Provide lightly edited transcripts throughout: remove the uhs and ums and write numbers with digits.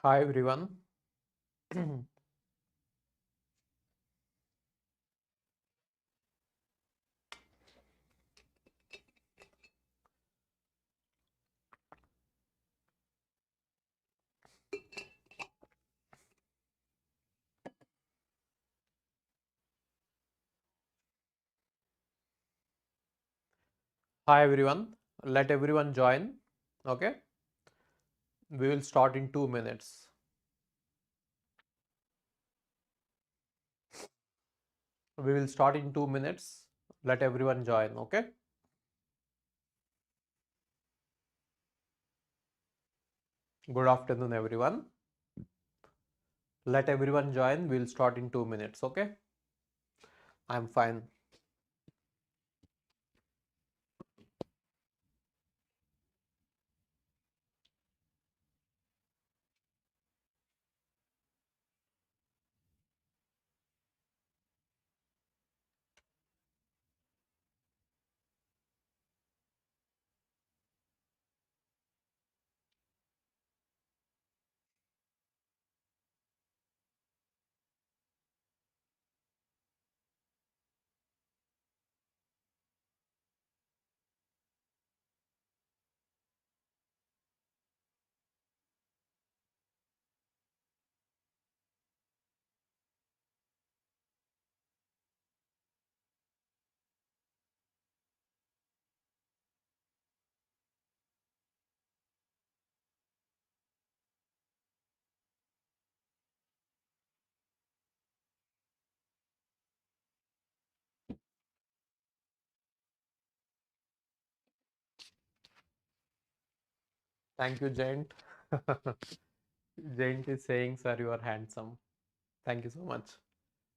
Hi everyone. Hi everyone. Let everyone join. Okay. We will start in 2 minutes. We will start in 2 minutes. Let everyone join. Okay. Good afternoon, everyone. Let everyone join. We'll start in 2 minutes. Okay. I'm fine. Thank you, Jaint. Jaint is saying, sir, you are handsome. Thank you so much.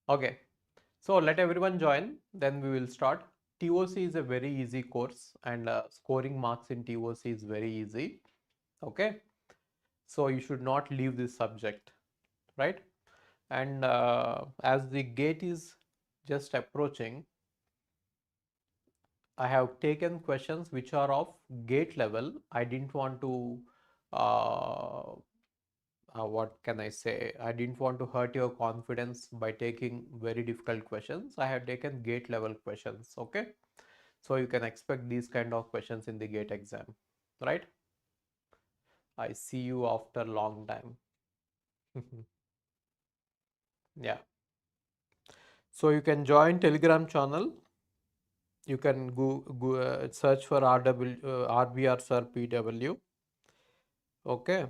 Okay. So let everyone join. Then we will start. TOC is a very easy course and scoring marks in TOC is very easy. Okay. So you should not leave this subject, right? And as the gate is just approaching, I have taken questions which are of gate level. I didn't want to what can I say? I didn't want to hurt your confidence by taking very difficult questions. I have taken gate level questions. Okay. So you can expect these kind of questions in the gate exam, right? I see you after long time. Yeah. So you can join Telegram channel. You can go search for RBR Sir PW. Okay.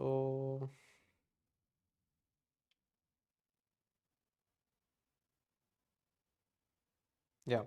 Oh, yeah.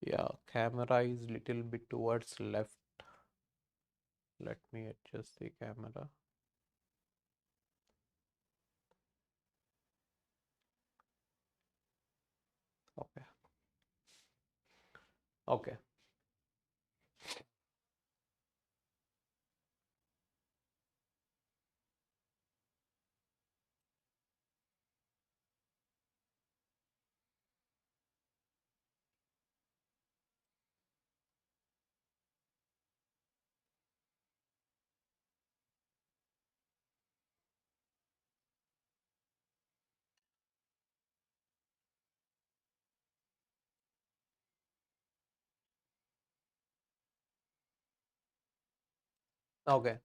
Yeah. Camera is little bit towards left. Let me adjust the camera. Okay. Okay. Okay.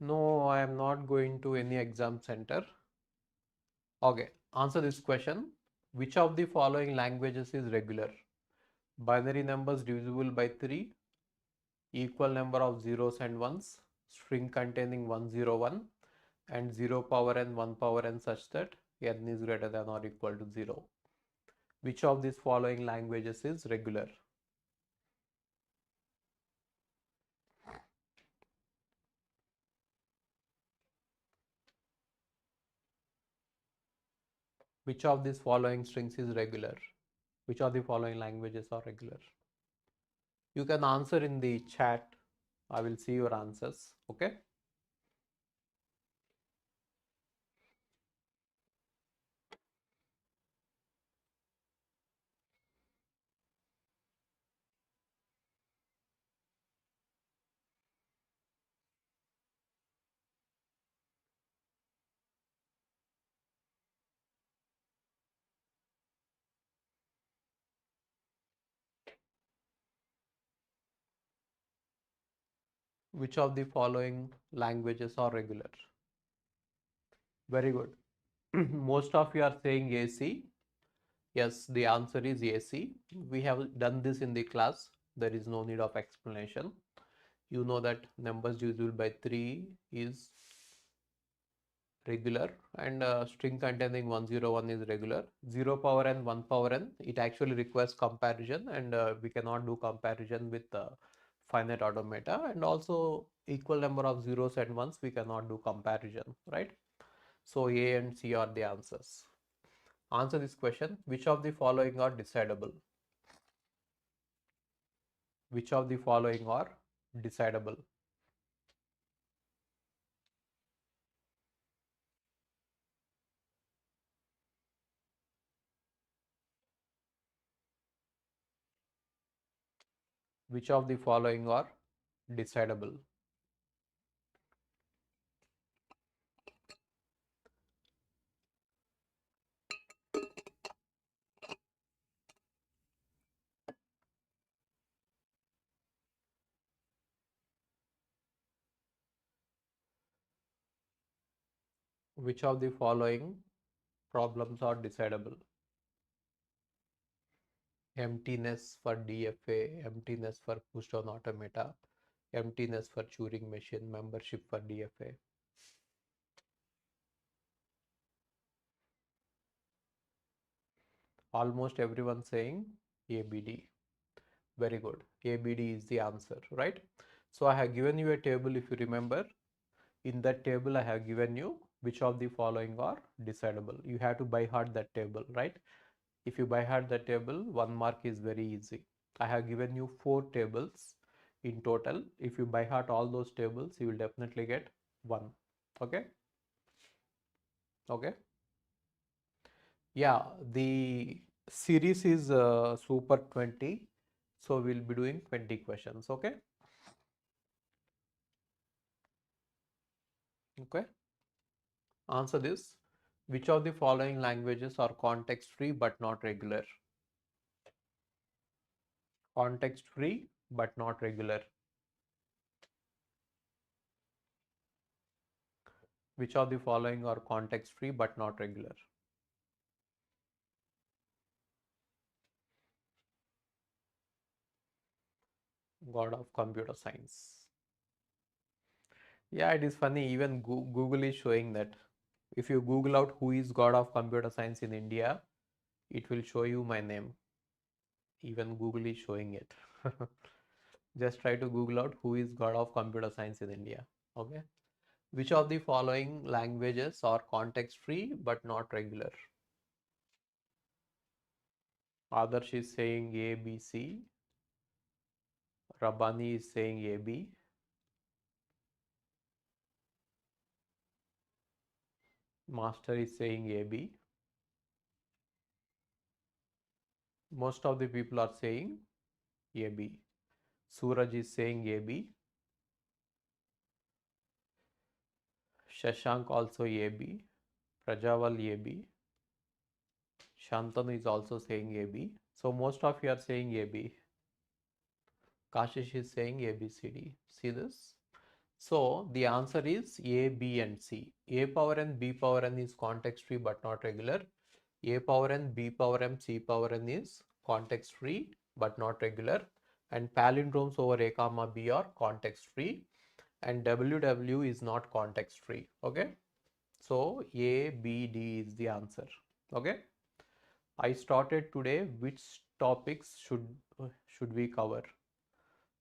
No, I am not going to any exam center. Okay. Answer this question. Which of the following languages is regular? Binary numbers divisible by 3, equal number of zeros and ones, string containing 101, and 0 power n, 1 power n such that n is greater than or equal to 0. Which of these following languages is regular? Which of these following strings is regular? Which of the following languages are regular? You can answer in the chat. I will see your answers. Okay. Which of the following languages are regular? Very good. Most of you are saying AC. Yes, the answer is AC. We have done this in the class. There is no need of explanation. You know that numbers divisible by 3 is regular, and string containing 101 is regular. 0 power n, 1 power n, it actually requires comparison, and we cannot do comparison with finite automata, and also equal number of zeros and ones we cannot do comparison, right? So A and C are the answers. Answer this question. Which of the following are decidable? Which of the following are decidable? Which of the following are decidable? Which of the following problems are decidable? Emptiness for DFA, emptiness for push-down automata, emptiness for Turing machine, membership for DFA. Almost everyone saying ABD. Very good. ABD is the answer, right? So I have given you a table, if you remember. In that table, I have given you which of the following are decidable. You have to by heart that table, right? If you by heart the table, 1 mark is very easy. I have given you 4 tables in total. If you by heart all those tables, you will definitely get 1. Okay. Okay. Yeah, the series is Super 20. So we'll be doing 20 questions. Okay. Okay. Answer this. Which of the following languages are context free but not regular? Context free but not regular. Which of the following are context free but not regular? God of computer science. Yeah, it is funny. Even Google is showing that. If you Google out who is God of computer science in India, it will show you my name. Even Google is showing it. Just try to Google out who is God of computer science in India. Okay. Which of the following languages are context free but not regular? Adarsh is saying A, B, C. Rabbani is saying A, B. Master is saying A, B. Most of the people are saying A, B. Suraj is saying A, B. Shashank also AB, Prajaval AB, Shantanu is also saying AB. So most of you are saying AB. Kashish is saying ABCD. See this? So the answer is A, B and C. A power n, B power n is context free but not regular. A power n, B power m, C power n is context free but not regular. And palindromes over A comma B are context free. And WW is not context free. Okay. So A, B, D is the answer. Okay. I started today. Which topics should we cover?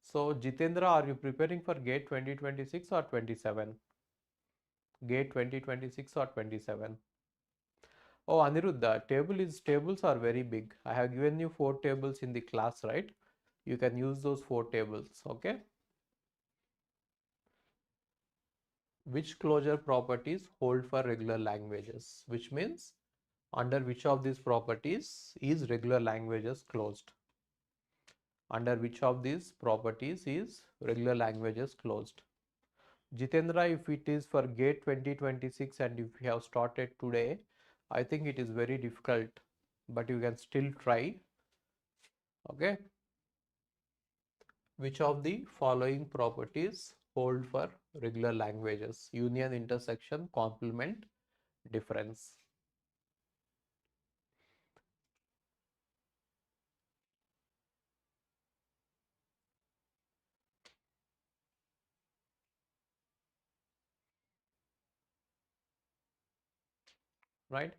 So Jitendra, are you preparing for GATE 2026 or 27? GATE 2026 or 27? Oh, Aniruddha, tables are very big. I have given you 4 tables in the class, right? You can use those 4 tables, okay? Which closure properties hold for regular languages? Which means under which of these properties is regular languages closed? Under which of these properties is regular languages closed? Jitendra, if it is for GATE 2026 and if you have started today, I think it is very difficult, but you can still try. Okay. Which of the following properties hold for regular languages? Union, intersection, complement, difference. Right?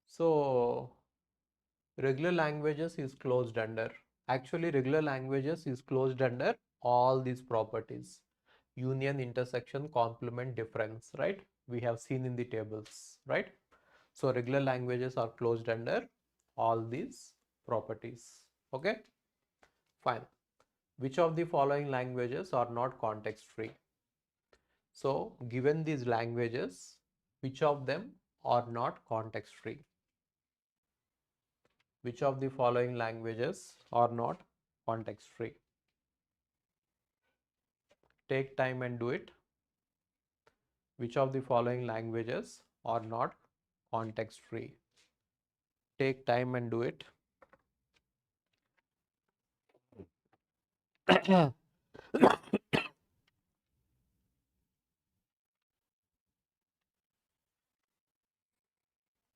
So regular languages is closed under, actually regular languages is closed under all these properties: union, intersection, complement, difference, right? We have seen in the tables, right? So regular languages are closed under all these properties. Okay, fine. Which of the following languages are not context free? So given these languages, which of them are not context free? Which of the following languages are not context free? Take time and do it. Which of the following languages are not context free? Take time and do it.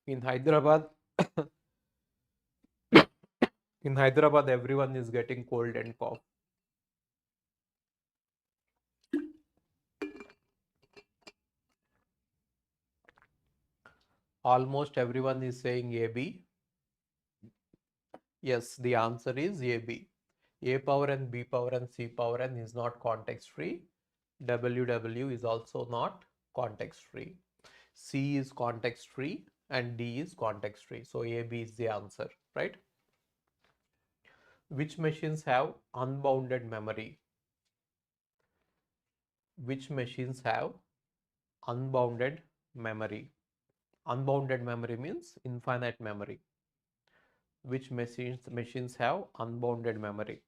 In Hyderabad, in Hyderabad, everyone is getting cold and cough. Almost everyone is saying AB. Yes, the answer is AB. A power n, B power n, C power n is not context free. WW is also not context free. C is context free and D is context free. So AB is the answer, right? Which machines have unbounded memory? Which machines have unbounded memory? Unbounded memory means infinite memory. Which machines have unbounded memory?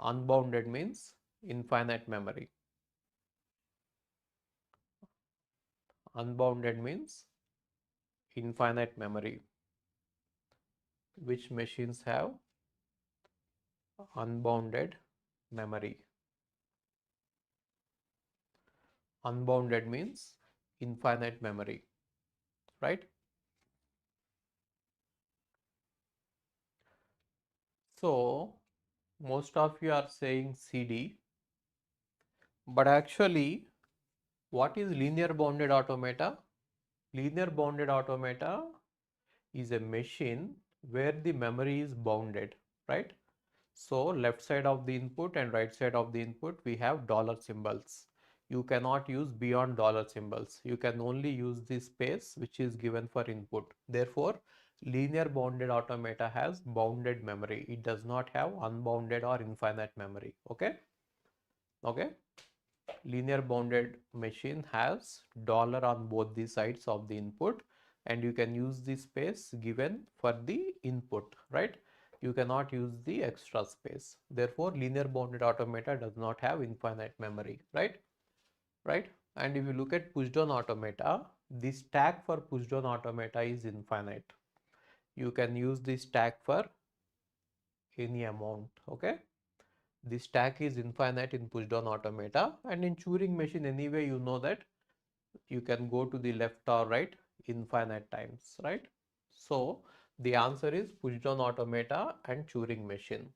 Unbounded means infinite memory. Unbounded means infinite memory. Which machines have unbounded memory? Unbounded means infinite memory, right? So most of you are saying CD, but actually what is linear bounded automata? Linear bounded automata is a machine where the memory is bounded, right? So left side of the input and right side of the input, we have dollar symbols. You cannot use beyond dollar symbols. You can only use the space which is given for input. Therefore, linear bounded automata has bounded memory. It does not have unbounded or infinite memory. Okay. Okay. Linear bounded machine has dollar on both the sides of the input, and you can use the space given for the input, right? You cannot use the extra space. Therefore, linear bounded automata does not have infinite memory, right? Right? And if you look at push down automata, the stack for push down automata is infinite. You can use the stack for any amount, okay? The stack is infinite in push down automata, and in Turing machine anyway, you know that you can go to the left or right infinite times, right? So the answer is push down automata and Turing machine.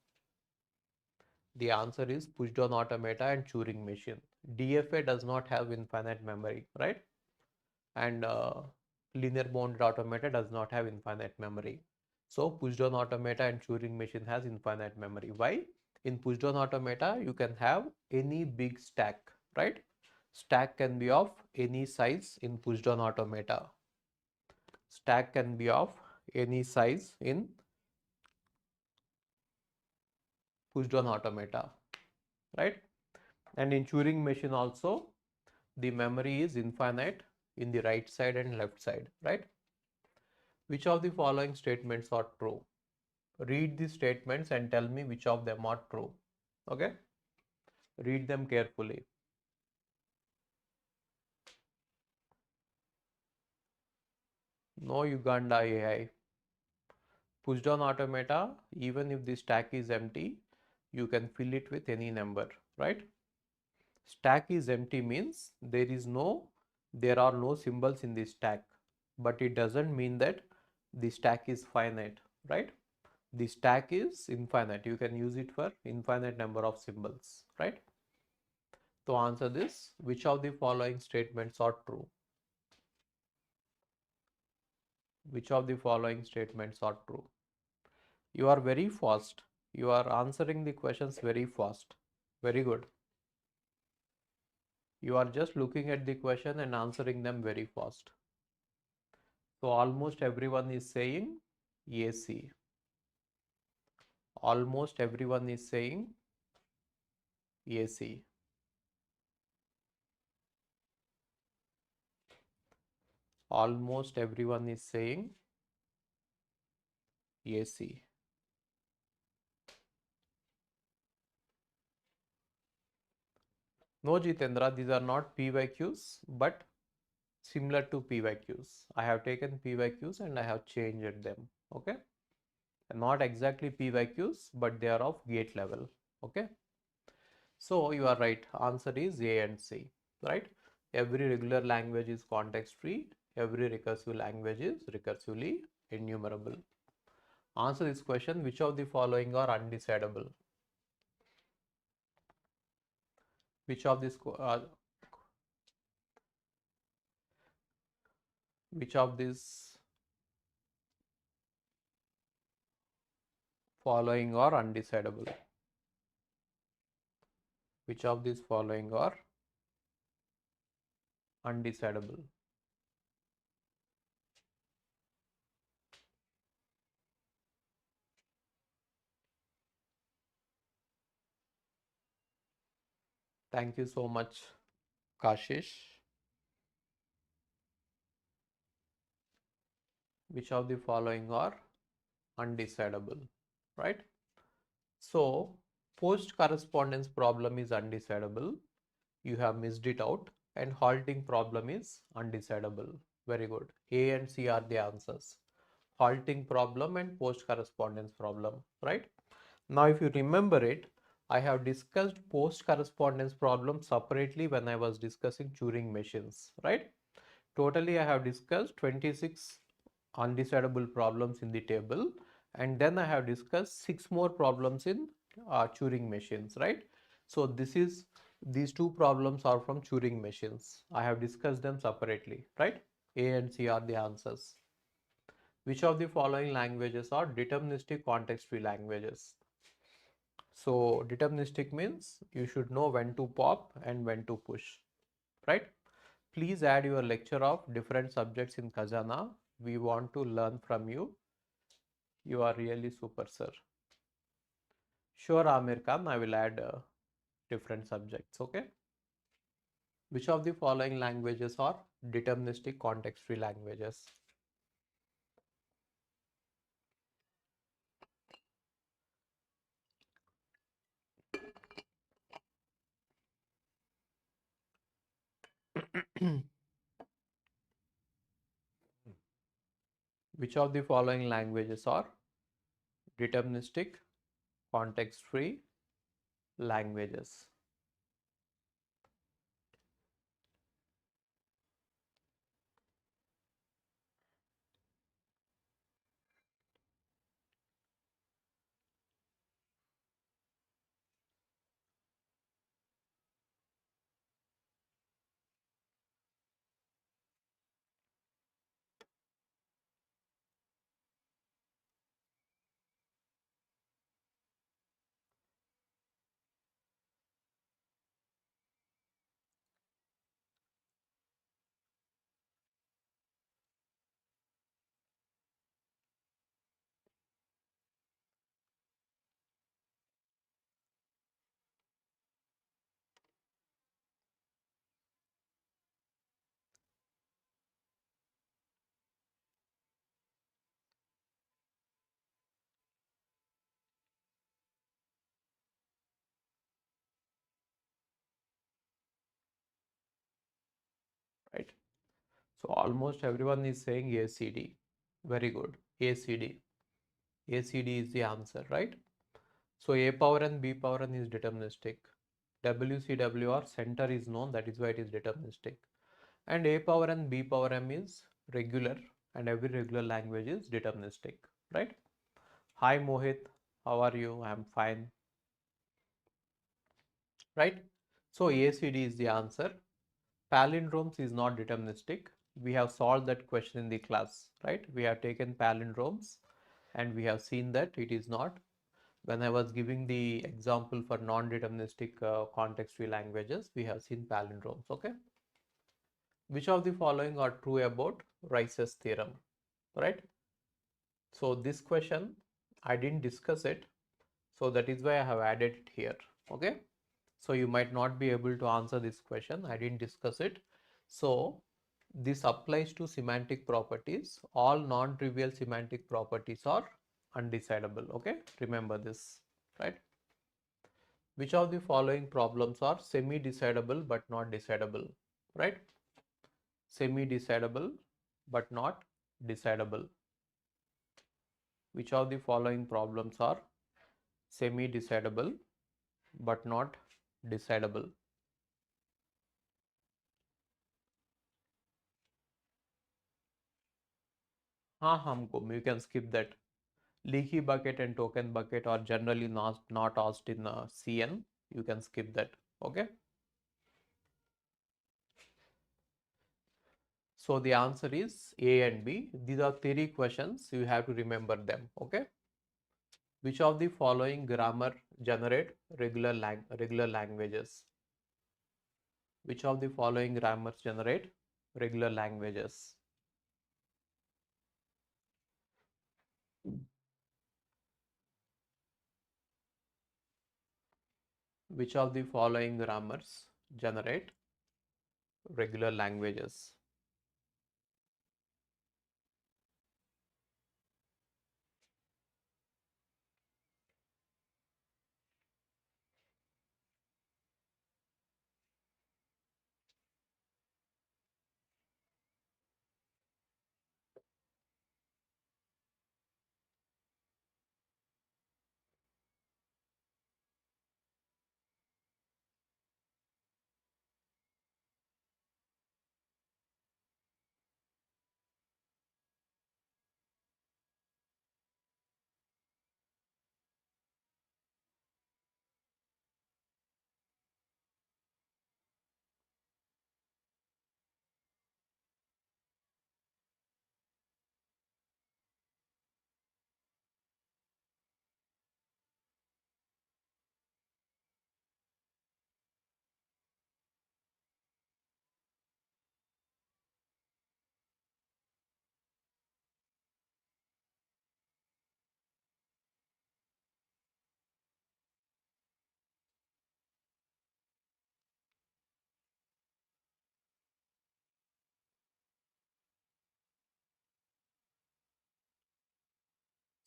The answer is push down automata and Turing machine. DFA does not have infinite memory, right? And linear bounded automata does not have infinite memory. So push-down automata and Turing machine has infinite memory. Why? In push-down automata, you can have any big stack, right? Stack can be of any size in push-down automata. Stack can be of any size in push-down automata, right? And in Turing machine also, the memory is infinite in the right side and left side, right? Which of the following statements are true? Read the statements and tell me which of them are true. Okay? Read them carefully. No Uganda AI. Push-down automata, even if the stack is empty, you can fill it with any number, right? Stack is empty means there are no symbols in the stack, but it doesn't mean that the stack is finite, right? The stack is infinite. You can use it for infinite number of symbols, right? To answer this, which of the following statements are true? Which of the following statements are true? You are very fast. You are answering the questions very fast. Very good. You are just looking at the question and answering them very fast. So almost everyone is saying AC. Almost everyone is saying AC. Almost everyone is saying AC. No, Jitendra, these are not PYQs, but similar to PYQs. I have taken PYQs and I have changed them. Okay. Not exactly PYQs, but they are of gate level. Okay. So you are right. Answer is A and C. Right. Every regular language is context free. Every recursive language is recursively enumerable. Answer this question. Which of the following are undecidable? Which of these which of these following are undecidable? Which of these following are undecidable? Thank you so much, Kashish. Which of the following are undecidable, right? So post correspondence problem is undecidable. You have missed it out. And halting problem is undecidable. Very good. A and C are the answers. Halting problem and post correspondence problem, right? Now, if you remember it, I have discussed post correspondence problem separately when I was discussing Turing machines, right? Totally, I have discussed 26 undecidable problems in the table, and then I have discussed 6 more problems in Turing machines, right? So these two problems are from Turing machines. I have discussed them separately, right? A and C are the answers. Which of the following languages are deterministic context-free languages? So deterministic means you should know when to pop and when to push, right? Please add your lecture of different subjects in Khazana. We want to learn from you. You are really super, sir. Sure, Amir Khan, I will add different subjects, okay? Which of the following languages are deterministic context-free languages? Which of the following languages are deterministic context-free languages? So almost everyone is saying ACD. Very good. ACD. ACD is the answer, right? So A power n, B power n is deterministic. WCWR center is known, that is why it is deterministic. And A power n, B power m is regular, and every regular language is deterministic, right? Hi Mohit, how are you? I'm fine, right? So ACD is the answer. Palindromes is not deterministic. We have solved that question in the class, right? We have taken palindromes and we have seen that it is not. When I was giving the example for non-deterministic context-free languages, we have seen palindromes, okay? Which of the following are true about Rice's theorem, right? So this question, I didn't discuss it. So that is why I have added it here, okay? So you might not be able to answer this question. I didn't discuss it. So this applies to semantic properties. All non-trivial semantic properties are undecidable, okay? Remember this, right? Which of the following problems are semi-decidable but not decidable, right? Semi-decidable but not decidable. Which of the following problems are semi-decidable but not decidable? You can skip that. Leaky bucket and token bucket are generally not asked in CN. You can skip that, okay? So the answer is A and B. These are theory questions. You have to remember them, okay? Which of the following grammar generate regular languages? Which of the following grammars generate regular languages? Which of the following grammars generate regular languages?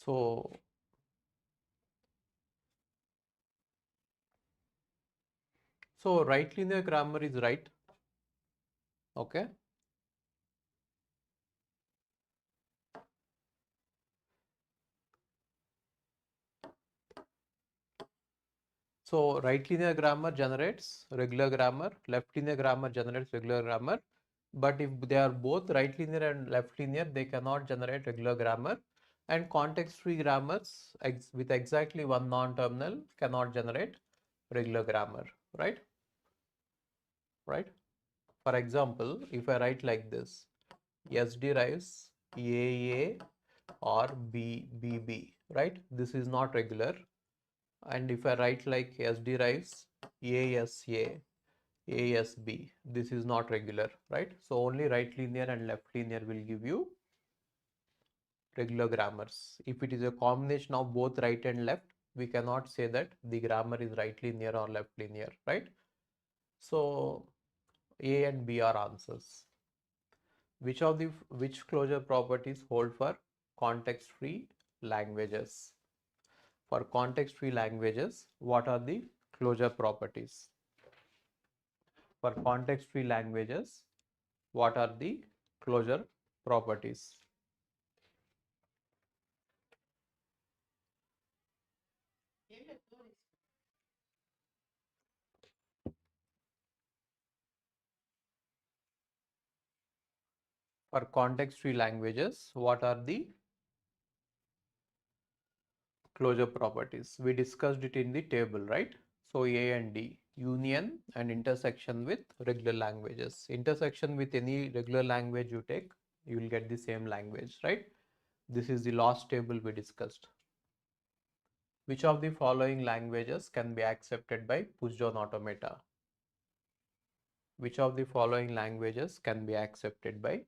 So, so right linear grammar is right, okay? So right linear grammar generates regular grammar, left linear grammar generates regular grammar. But if they are both right linear and left linear, they cannot generate regular grammar. And context-free grammars with exactly one non-terminal cannot generate regular grammar, right? Right? For example, if I write like this, S derives AA or BB, right? This is not regular. And if I write like S derives ASA, ASB, this is not regular, right? So only right linear and left linear will give you regular grammars. If it is a combination of both right and left, we cannot say that the grammar is right linear or left linear, right? So A and B are answers. Which closure properties hold for context-free languages? For context-free languages, what are the closure properties? For context-free languages, what are the closure properties. For context-free languages, what are the closure properties? We discussed it in the table, right? So A and D, union and intersection with regular languages. Intersection with any regular language you take, you will get the same language, right? This is the last table we discussed. Which of the following languages can be accepted by push-down automata? Which of the following languages can be accepted by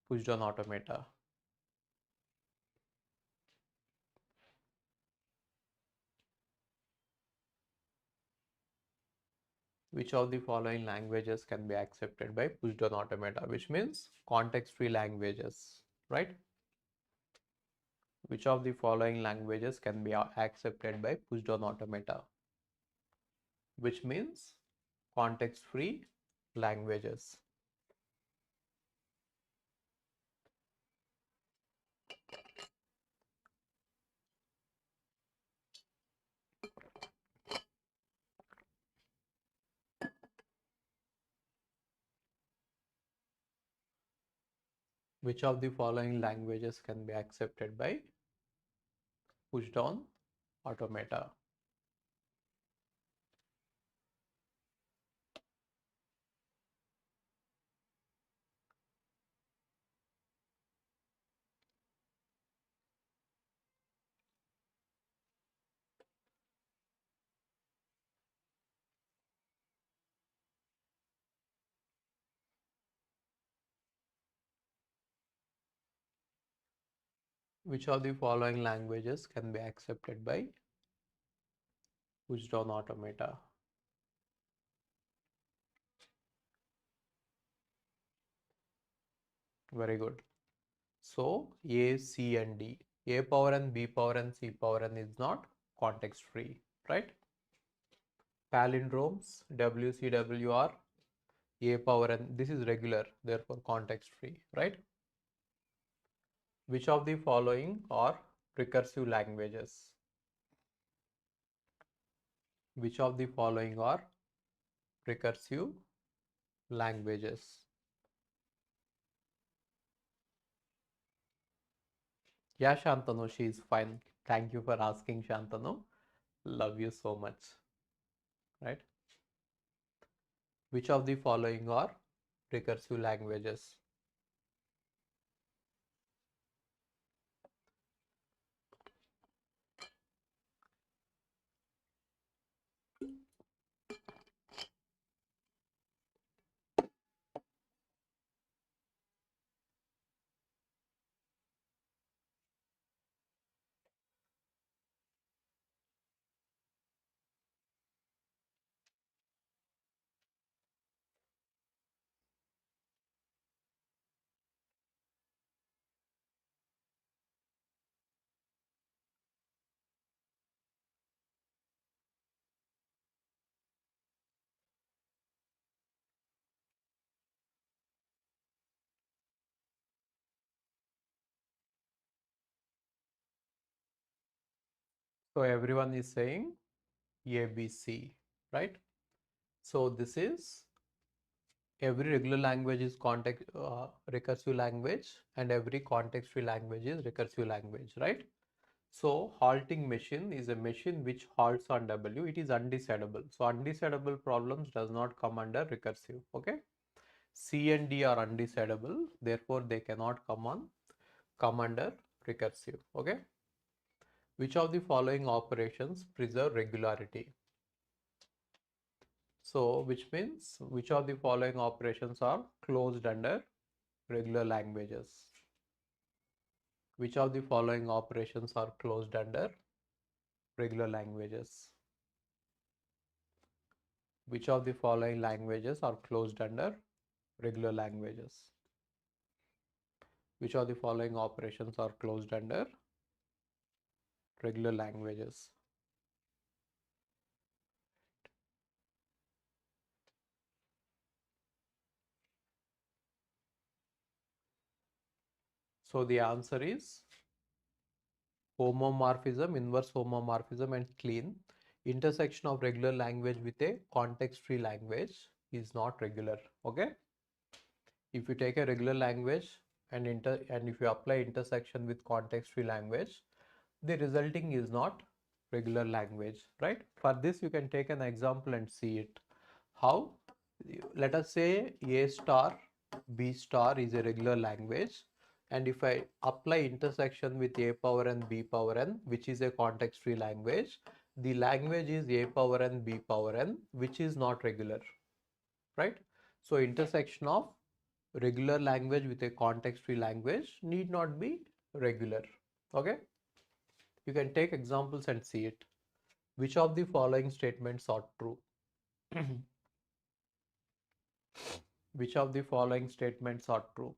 push-down automata? Which of the following languages can be accepted by push-down automata, which means context-free languages, right? Which of the following languages can be accepted by push-down automata, which means context-free languages? Which of the following languages can be accepted by push-down automata? Which of the following languages can be accepted by push-down automata? Very good. So A, C and D. A power n, B power n, C power n is not context free, right? Palindromes, WCWR, A power n, this is regular, therefore context free, right? Which of the following are recursive languages? Which of the following are recursive languages? Yeah, Shantanu, she is fine. Thank you for asking, Shantanu. Love you so much, right? Which of the following are recursive languages? So everyone is saying ABC, right? So this is every regular language is context recursive language, and every context-free language is recursive language, right? So halting machine is a machine which halts on W. It is undecidable. So undecidable problems does not come under recursive. Okay. C and D are undecidable, therefore they cannot come under recursive. Okay. Which of the following operations preserve regularity? So which means which of the following operations are closed under regular languages? Which of the following operations are closed under regular languages? Which of the following languages are closed under regular languages? Which of the following operations are closed under regular languages? So the answer is homomorphism, inverse homomorphism, and clean. Intersection of regular language with a context-free language is not regular. Okay. If you take a regular language and if you apply intersection with context-free language, the resulting is not regular language, right? For this, you can take an example and see it. How? Let us say A star, B star is a regular language, and if I apply intersection with A power n, B power n, which is a context-free language, the language is A power n, B power n, which is not regular, right? So intersection of regular language with a context-free language need not be regular. Okay. You can take examples and see it. Which of the following statements are true? Which of the following statements are true?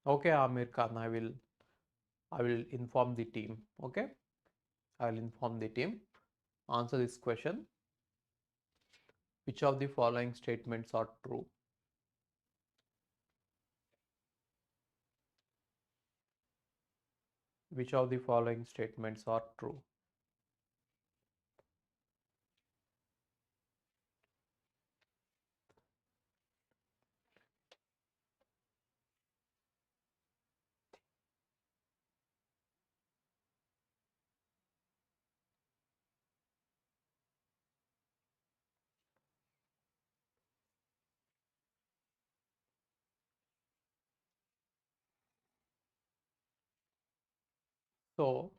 Okay, Amir Khan, I will inform the team. Okay, I will inform the team. Answer this question. Which of the following statements are true? Which of the following statements are true? So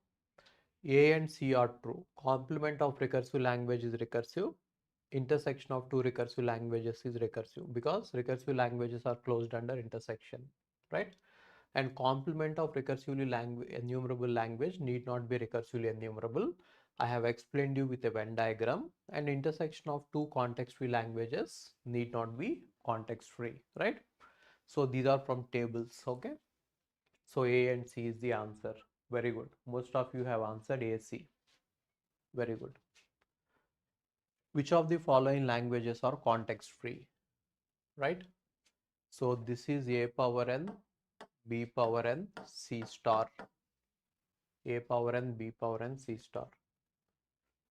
A and C are true. Complement of recursive language is recursive. Intersection of two recursive languages is recursive because recursive languages are closed under intersection, right? And complement of recursively enumerable language need not be recursively enumerable. I have explained you with a Venn diagram. And intersection of two context-free languages need not be context-free, right? So these are from tables, okay? So A and C is the answer. Very good. Most of you have answered A, C. Very good. Which of the following languages are context-free, right? So this is A power n, B power n, C star. A power n, B power n, C star.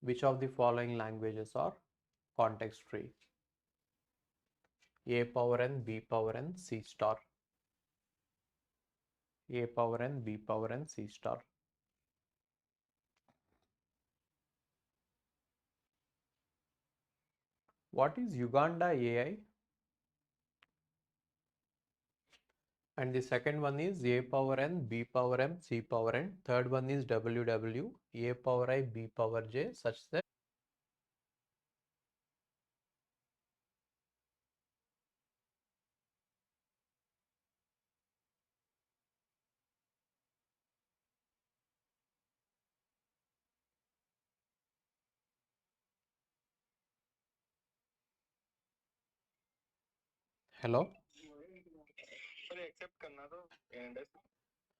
Which of the following languages are context free? A power n, B power n, C star. A power n, B power n, C star. What is Uganda AI? And the second one is A power n, B power m, C power n. Third one is WW, A power I, B power J, such that. Hello?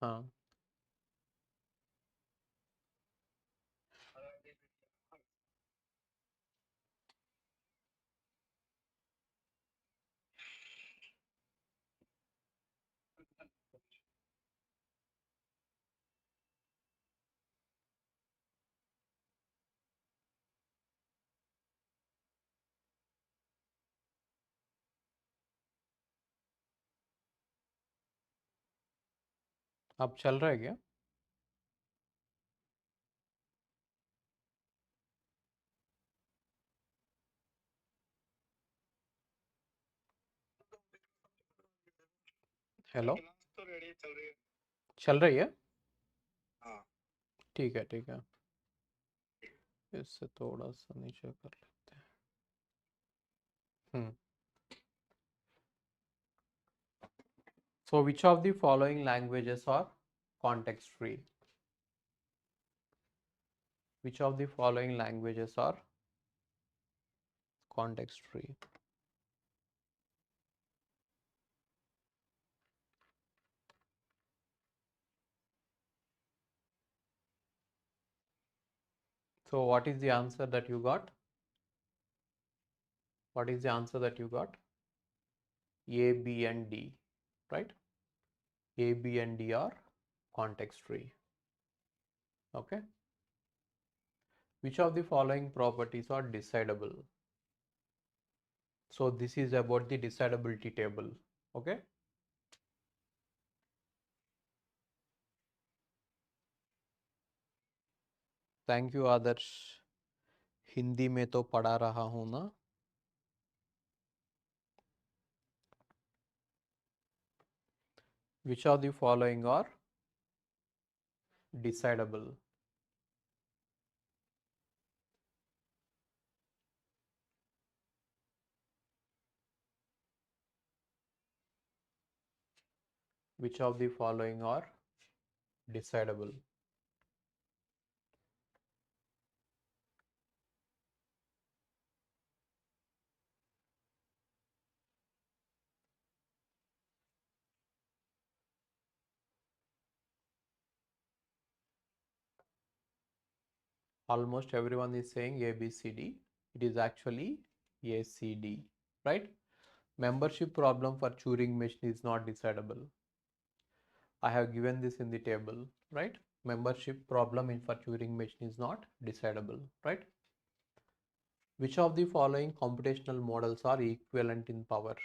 हाँ. अब चल रहा है क्या? Hello? चल रही है? ठीक है, ठीक है. इससे थोड़ा सा नीचे कर लेते हैं. So which of the following languages are context free? Which of the following languages are context free? So what is the answer that you got? What is the answer that you got? A, B and D, right? A, B and D are context free. Okay. Which of the following properties are decidable? So this is about the decidability table. Okay. Thank you, Adarsh. Hindi में तो पढ़ा रहा हूँ ना. Which of the following are decidable? Which of the following are decidable? Almost everyone is saying A, B, C, D. It is actually A, C, D, right? Membership problem for Turing machine is not decidable. I have given this in the table, right? Membership problem in for Turing machine is not decidable, right? Which of the following computational models are equivalent in power?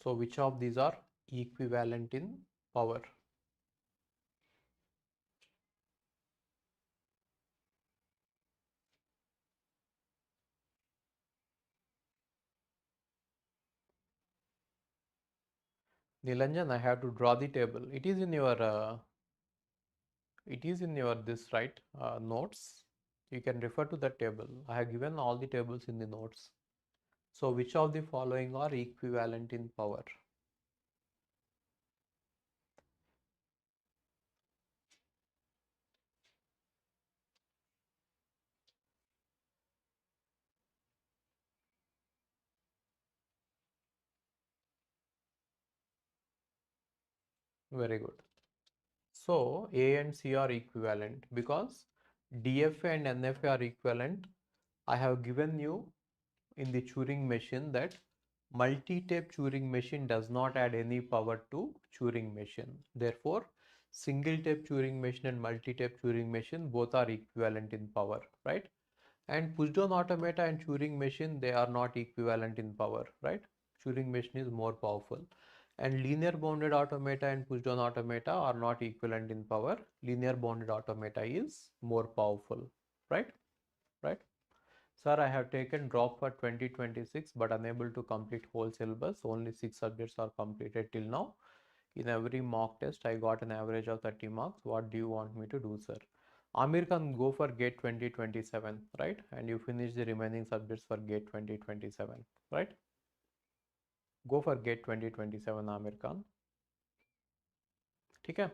So which of these are equivalent in power? Nilanjan, I have to draw the table. It is in your this right notes. You can refer to the table. I have given all the tables in the notes. So which of the following are equivalent in power? Very good. So A and C are equivalent because DFA and NFA are equivalent. I have given you in the Turing machine that multi-tape Turing machine does not add any power to Turing machine. Therefore, single-tape Turing machine and multi-tape Turing machine both are equivalent in power, right? And push-down automata and Turing machine, they are not equivalent in power, right? Turing machine is more powerful. And linear bounded automata and push-down automata are not equivalent in power. Linear bounded automata is more powerful, right? Right? Sir, I have taken drop for 2026 but unable to complete whole syllabus. Only 6 subjects are completed till now. In every mock test, I got an average of 30 marks. What do you want me to do, sir? Amir can go for GATE 2027, right? And you finish the remaining subjects for GATE 2027, right? Go for GATE 2027, Amir Khan. Okay.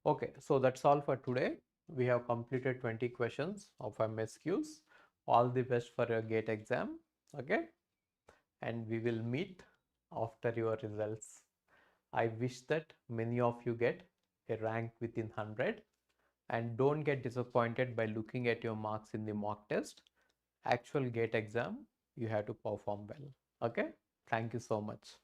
Okay, so that's all for today. We have completed 20 questions of MSQs. All the best for your GATE exam. Okay. And we will meet after your results. I wish that many of you get a rank within 100. And don't get disappointed by looking at your marks in the mock test. Actual GATE exam, you have to perform well. Okay. Thank you so much.